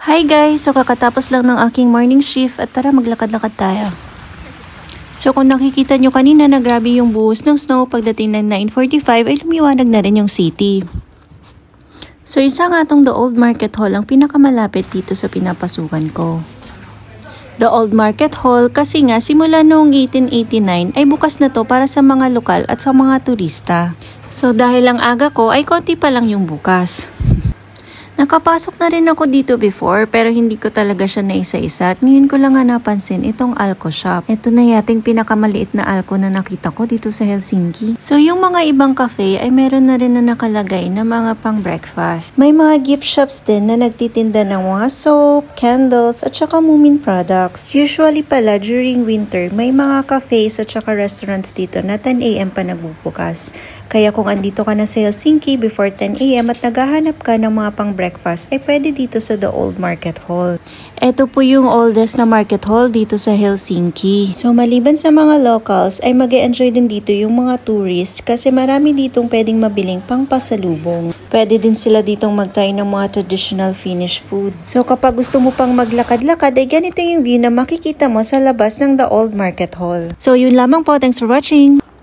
Hi guys! So kakatapos lang ng aking morning shift at tara maglakad-lakad tayo. So kung nakikita nyo kanina na grabe yung buhos ng snow pagdating ng 9:45 ay lumiwanag na rin yung city. So isa nga tong The Old Market Hall ang pinakamalapit dito sa pinapasukan ko. The Old Market Hall kasi nga simula noong 1889 ay bukas na to para sa mga lokal at sa mga turista. So dahil ang aga ko ay konti pa lang yung bukas. Nakapasok na rin ako dito before pero hindi ko talaga siya naisa-isa at ngayon ko lang nga napansin itong Alko shop. Ito na yating pinakamaliit na Alko na nakita ko dito sa Helsinki. So yung mga ibang cafe ay meron na rin na nakalagay na mga pang breakfast. May mga gift shops din na nagtitinda ng mga soap, candles at saka Moomin products. Usually pala during winter may mga cafes at saka restaurants dito na 10 AM pa nagbubukas. Kaya kung andito ka na sa Helsinki before 10 AM at naghahanap ka ng mga pang breakfast ay pwede dito sa The Old Market Hall. Ito po yung oldest na market hall dito sa Helsinki. So maliban sa mga locals ay mag-e-enjoy din dito yung mga tourists kasi marami ditong pwedeng mabiling pang pasalubong. Pwede din sila ditong mag-try ng mga traditional Finnish food. So kapag gusto mo pang maglakad-lakad ay ganito yung view na makikita mo sa labas ng The Old Market Hall. So yun lamang po. Thanks for watching!